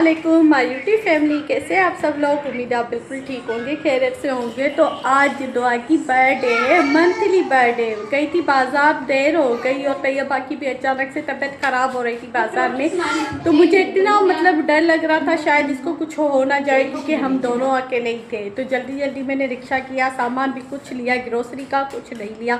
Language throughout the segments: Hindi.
वालेकुम माय यूट्यूब फैमिली, कैसे आप सब लोग। उम्मीद है आप बिल्कुल ठीक होंगे, खैरियत से होंगे। तो आज दुआ की बर्थडे है, मंथली बर्थडे। गई थी बाज़ार, देर हो गई और तैयबा की भी अचानक से तबीयत ख़राब हो रही थी बाज़ार में। तो मुझे इतना डर लग रहा था शायद इसको कुछ हो ना जाए, क्योंकि हम दोनों अकेले ही थे। तो जल्दी जल्दी मैंने रिक्शा किया, सामान भी कुछ लिया, ग्रोसरी का कुछ नहीं लिया।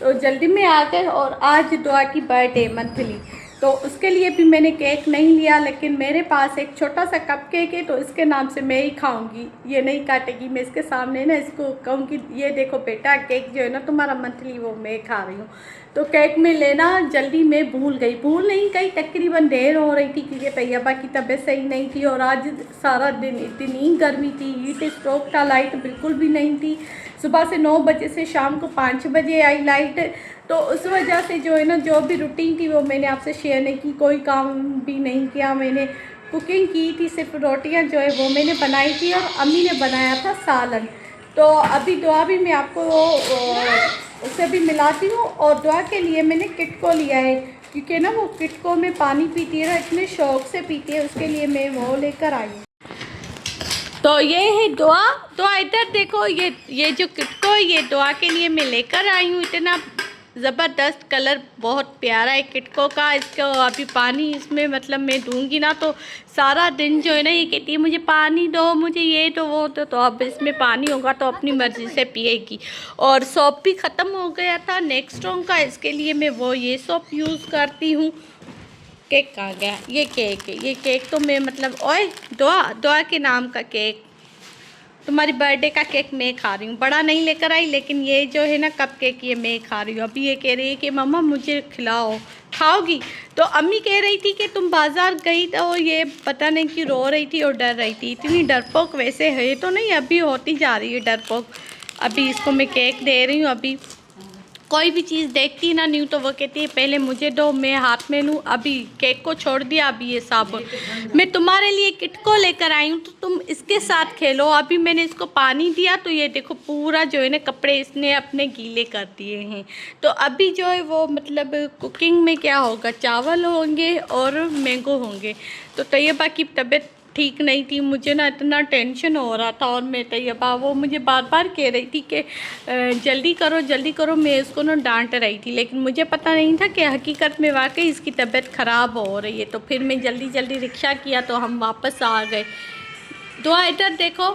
तो जल्दी में आ गए। और आज दुआ की बर्थडे मंथली, तो उसके लिए भी मैंने केक नहीं लिया, लेकिन मेरे पास एक छोटा सा कप केक है, तो इसके नाम से मैं ही खाऊंगी, ये नहीं काटेगी। मैं इसके सामने ना इसको कहूँगी, ये देखो बेटा केक जो है ना तुम्हारा मंथली, वो मैं खा रही हूँ। तो केक में लेना जल्दी मैं भूल नहीं गई, तकरीबन देर हो रही थी क्योंकि तैयबा की तबीयत सही नहीं थी। और आज सारा दिन इतनी गर्मी थी, हीट स्ट्रोक था, लाइट बिल्कुल भी नहीं थी। सुबह से 9 बजे से शाम को 5 बजे आई लाइट। तो उस वजह से जो है ना, जो भी रूटीन थी वो मैंने आपसे शेयर नहीं की, कोई काम भी नहीं किया। मैंने कुकिंग की थी, सिर्फ रोटियां जो है वो मैंने बनाई थी और अम्मी ने बनाया था सालन। तो अभी दुआ भी मैं आपको उससे भी मिलाती हूँ। और दुआ के लिए मैंने किटको लिया है, क्योंकि ना वो किटको में पानी पीती है ना, इतने शौक से पीती है, उसके लिए मैं वो लेकर आई हूँ। तो ये है दुआ। दुआ इधर देखो, ये जो किटको है ये दुआ के लिए मैं लेकर आई हूँ। इतना ज़बरदस्त कलर, बहुत प्यारा है किटको का। इसको अभी पानी इसमें मैं दूंगी ना, तो सारा दिन जो है ना ये कहती है मुझे पानी दो, मुझे ये दो वो दो। तो अब इसमें पानी होगा तो अपनी मर्ज़ी से पिएगी। और सोप भी ख़त्म हो गया था नेक्स्ट्रॉन्ग का, इसके लिए मैं वो ये सोप यूज़ करती हूँ। केक कहाँ गया? ये केक है, ये केक तो मैं ओए दुआ, दुआ के नाम का केक, तुम्हारी बर्थडे का केक मैं खा रही हूँ। बड़ा नहीं लेकर आई, लेकिन ये जो है ना कप केक ये मैं खा रही हूँ। अभी ये कह रही है कि मम्मा मुझे खिलाओ, खाओगी? तो अम्मी कह रही थी कि तुम बाज़ार गई तो ये पता नहीं कि रो रही थी और डर रही थी। इतनी डरपोक वैसे है तो नहीं, अभी होती जा रही है डरपोक। अभी इसको मैं केक दे रही हूँ। अभी कोई भी चीज़ देखती ना न्यू तो वो कहती है पहले मुझे दो, मैं हाथ में लूँ। अभी केक को छोड़ दिया, अभी ये साबुन मैं तुम्हारे लिए किटको लेकर आई हूँ, तो तुम इसके साथ खेलो। अभी मैंने इसको पानी दिया तो ये देखो पूरा जो है ना कपड़े इसने अपने गीले कर दिए हैं। तो अभी जो है वो कुकिंग में क्या होगा, चावल होंगे और मैंगो होंगे। तो तैयबा की तबीयत ठीक नहीं थी, मुझे ना इतना टेंशन हो रहा था। और मैं तैयबा वो मुझे बार बार कह रही थी कि जल्दी करो जल्दी करो। मैं इसको ना डांट रही थी, लेकिन मुझे पता नहीं था कि हकीकत में वाकई इसकी तबीयत ख़राब हो रही है। तो फिर मैं जल्दी जल्दी रिक्शा किया तो हम वापस आ गए। दुआ इधर देखो,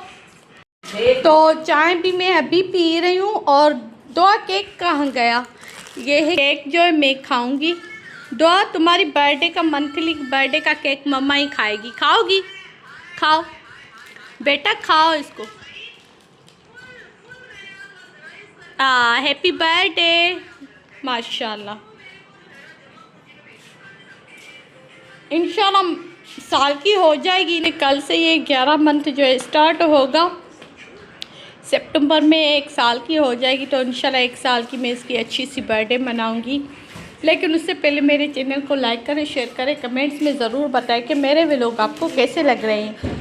तो चाय भी मैं अभी पी रही हूँ। और दुआ केक कहाँ गया? ये है केक जो है मैं खाऊंगी। दुआ तुम्हारी बर्थडे का, मंथली बर्थडे का केक मम्मा ही खाएगी, खाओगी? खाओ बेटा, खाओ इसको। हैप्पी बर्थडे, माशाल्लाह। इंशाल्लाह साल की हो जाएगी ने, कल से ये 11 मंथ जो है स्टार्ट होगा। सितंबर में 1 साल की हो जाएगी, तो इंशाल्लाह 1 साल की मैं इसकी अच्छी सी बर्थडे मनाऊंगी। लेकिन उससे पहले मेरे चैनल को लाइक करें, शेयर करें, कमेंट्स में ज़रूर बताएं कि मेरे व्लॉग आपको कैसे लग रहे हैं।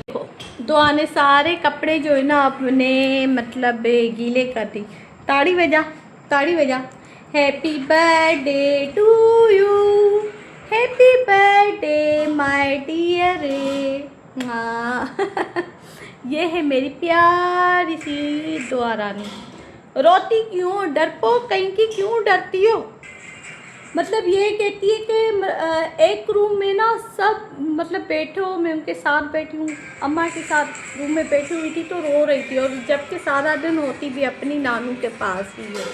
दुआ ने सारे कपड़े जो है ना अपने गीले कर दी। ताड़ी बजा, ताड़ी बजा। Happy birthday to you, happy birthday my dear. हाँ ये है मेरी प्यारी सी दुआ रानी। रोती क्यों, डरपोक कहीं की, क्यों डरती हो? ये कहती है कि एक रूम में ना सब बैठे हो, मैं उनके साथ बैठी हूँ, अम्मा के साथ रूम में बैठी हुई थी तो रो रही थी। और जबकि सारा दिन होती भी अपनी नानू के पास ही है।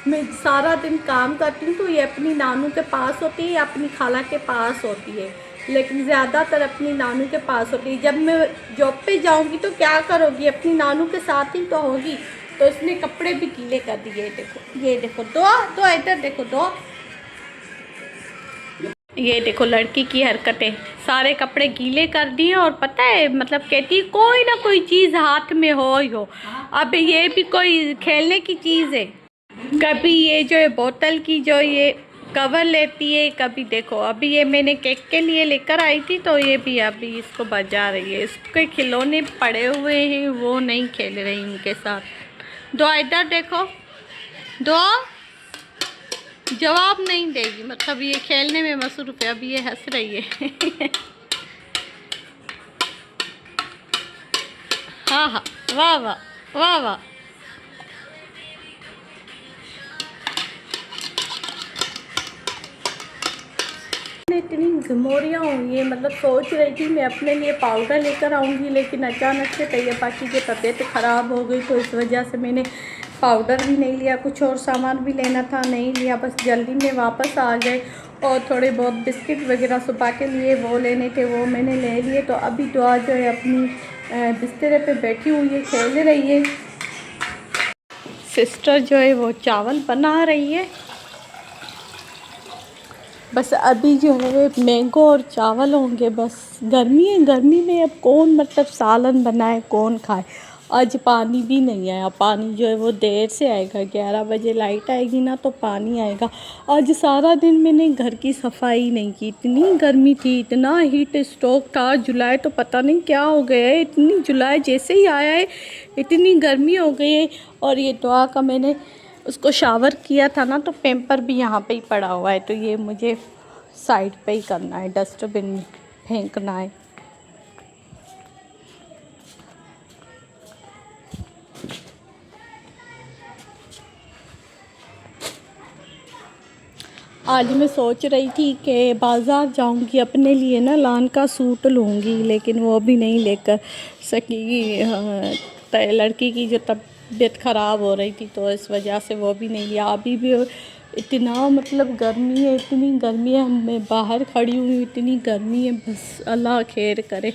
मैं सारा दिन काम करती हूँ तो ये अपनी नानू के पास होती है, अपनी खाला के पास होती है, लेकिन ज़्यादातर अपनी नानू के पास होती है। जब मैं जॉब पे जाऊँगी तो क्या करोगी, अपनी नानू के साथ ही तो होगी। तो इसने कपड़े भी गीले कर दिए। देखो, ये देखो दुआ, दुआ इधर देखो दुआ, ये देखो लड़की की हरकतें, सारे कपड़े गीले कर दिए। और पता है कहती कोई ना कोई चीज़ हाथ में हो ही हो। अब ये भी कोई खेलने की चीज़ है। कभी ये जो है बोतल की जो ये कवर लेती है, कभी देखो अभी ये मैंने केक के लिए लेकर आई थी तो ये भी अभी इसको बजा रही है। इसके खिलौने पड़े हुए हैं, वो नहीं खेल रही उनके साथ। दो इधर देखो, दो जवाब नहीं देगी, ये खेलने में मसरूफ़ है। अभी ये हंस रही है। आहा, वाह वाह, वाह वाह। इतनी घमोरियाँ हुई है, मतलब सोच रही थी मैं अपने लिए पाउडर लेकर आऊँगी, लेकिन अचानक से तैयब पाकी की तबीयत ख़राब हो गई, तो इस वजह से मैंने पाउडर भी नहीं लिया। कुछ और सामान भी लेना था, नहीं लिया, बस जल्दी में वापस आ गए। और थोड़े बहुत बिस्किट वगैरह सुबह के लिए वो लेने थे, वो मैंने ले लिए। तो अभी दुआ जो है अपनी बिस्तर पे बैठी हुई है, खेल रही है। सिस्टर जो है वो चावल बना रही है। बस अभी जो है मैंगो और चावल होंगे। बस गर्मी है, गर्मी में अब कौन मतलब सालन बनाए, कौन खाए। आज पानी भी नहीं आया, पानी जो है वो देर से आएगा, 11 बजे लाइट आएगी ना तो पानी आएगा। आज सारा दिन मैंने घर की सफाई नहीं की, इतनी गर्मी थी, इतना हीट स्ट्रोक था। जुलाई तो पता नहीं क्या हो गया है, इतनी जुलाई जैसे ही आया है इतनी गर्मी हो गई है। और ये दुआ का मैंने उसको शावर किया था ना, तो पेम्पर भी यहाँ पे ही पड़ा हुआ है, तो ये मुझे साइड पे ही करना है, डस्टबिन में फेंकना है। आज मैं सोच रही थी कि बाज़ार जाऊंगी, अपने लिए ना लान का सूट लूँगी, लेकिन वो भी नहीं लेकर सकी। लड़की की जो तबीयत ख़राब हो रही थी, तो इस वजह से वो भी नहीं लिया। अभी भी इतना मतलब गर्मी है, इतनी गर्मी है, मैं बाहर खड़ी हुई हूँ, इतनी गर्मी है, बस अल्लाह खैर करे,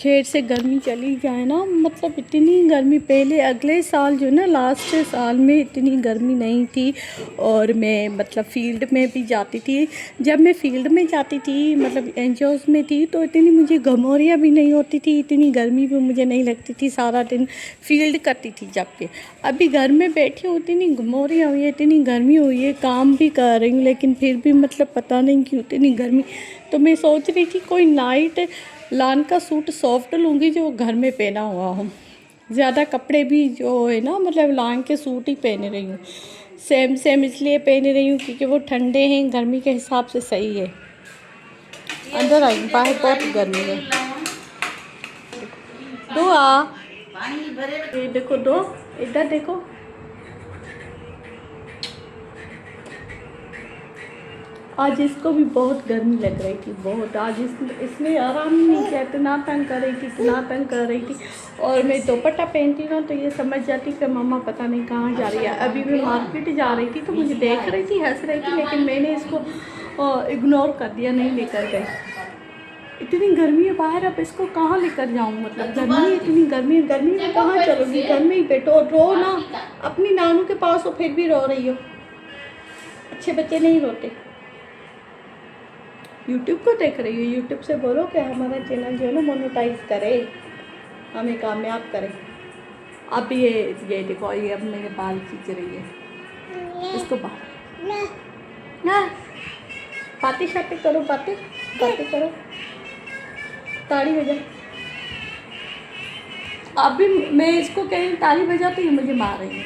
खैर से गर्मी चली जाए ना। मतलब इतनी गर्मी पहले अगले साल जो ना लास्ट साल में इतनी गर्मी नहीं थी। और मैं मतलब फील्ड में भी जाती थी, जब मैं फील्ड में जाती थी मतलब एनजीओज़ में थी, तो इतनी मुझे घमौरियाँ भी नहीं होती थी, इतनी गर्मी भी मुझे नहीं लगती थी, सारा दिन फील्ड करती थी। जबकि अभी घर में बैठी हूँ, इतनी घमौरियाँ हुई है, इतनी गर्मी हुई है, काम भी कर रही हूँ, लेकिन फिर भी मतलब पता नहीं क्यों इतनी गर्मी। तो मैं सोच रही थी कोई नाइट लान का सूट सॉफ्ट लूँगी जो घर में पहना हुआ हूँ। ज़्यादा कपड़े भी जो है ना मतलब लान के सूट ही पहन रही हूँ, सेम सेम इसलिए पहन रही हूँ क्योंकि वो ठंडे हैं, गर्मी के हिसाब से सही है। अंदर आई, बाहर बहुत गर्मी है। दो आ, ये देखो, दो इधर देखो। आज इसको भी बहुत गर्मी लग रही थी, बहुत। आज इसने आराम ही नहीं किया, इतना तंग कर रही थी, इतना तंग कर रही थी। और मैं दुपट्टा पहनती ना तो ये समझ जाती कि मम्मा पता नहीं कहाँ जा रही है। अभी मैं मार्केट जा रही थी तो मुझे देख रही थी, हंस रही थी, लेकिन मैंने इसको इग्नोर कर दिया, नहीं लेकर गई। इतनी गर्मी है बाहर, अब इसको कहाँ लेकर जाऊँ। मतलब गर्मी है, इतनी गर्मी है, गर्मी में कहाँ चलोगी, घर में ही बैठो, रो ना। अपनी नानू के पास हो फिर भी रो रही हो, अच्छे बच्चे नहीं रोते। यूट्यूब को देख रही हो, यूट्यूब से बोलो कि हमारा चैनल जो है ना मोनेटाइज करे, हमें कामयाब करे। अब ये देखो, ये अब मेरे बाल खींच रही है, इसको बाल ना बातें शातें करो, बातें करो, ताली बजा। अभी मैं इसको कह रही ताली बजा तो ये मुझे मार रही है।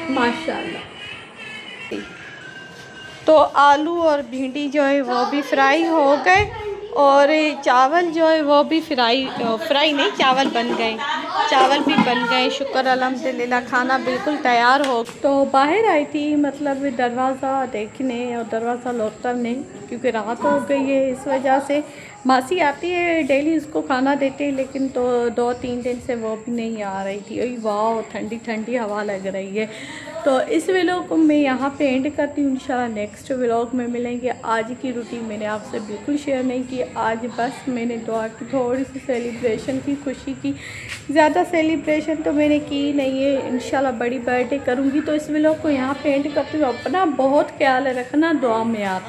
माशाल्लाह। तो आलू और भिंडी जो है वो भी फ्राई हो गए, और चावल जो है वो भी फ्राई नहीं, चावल बन गए, चावल भी बन गए, शुक्र अल्हम्दुलिल्लाह। खाना बिल्कुल तैयार हो। तो बाहर आई थी मतलब दरवाज़ा देखने, और दरवाज़ा लॉक करने, क्योंकि रात हो गई है, इस वजह से। मासी आती है डेली, उसको खाना देते हैं, लेकिन तो 2-3 दिन से वो भी नहीं आ रही थी। अरे वाह, ठंडी ठंडी हवा लग रही है। तो इस व्लॉग को मैं यहाँ पे एंड करती हूँ, इंशाल्लाह नेक्स्ट व्लॉग में मिलेंगे। आज की रूटीन मैंने आपसे बिल्कुल शेयर नहीं की, आज बस मैंने दुआ की, थोड़ी सी सेलिब्रेशन की, खुशी की, ज़्यादा सेलिब्रेशन तो मैंने की नहीं है। इंशाल्लाह बड़ी बर्थडे करूँगी। तो इस व्लॉग को यहाँ पे एंड करती हूँ। अपना बहुत ख्याल रखना, दुआ में आप।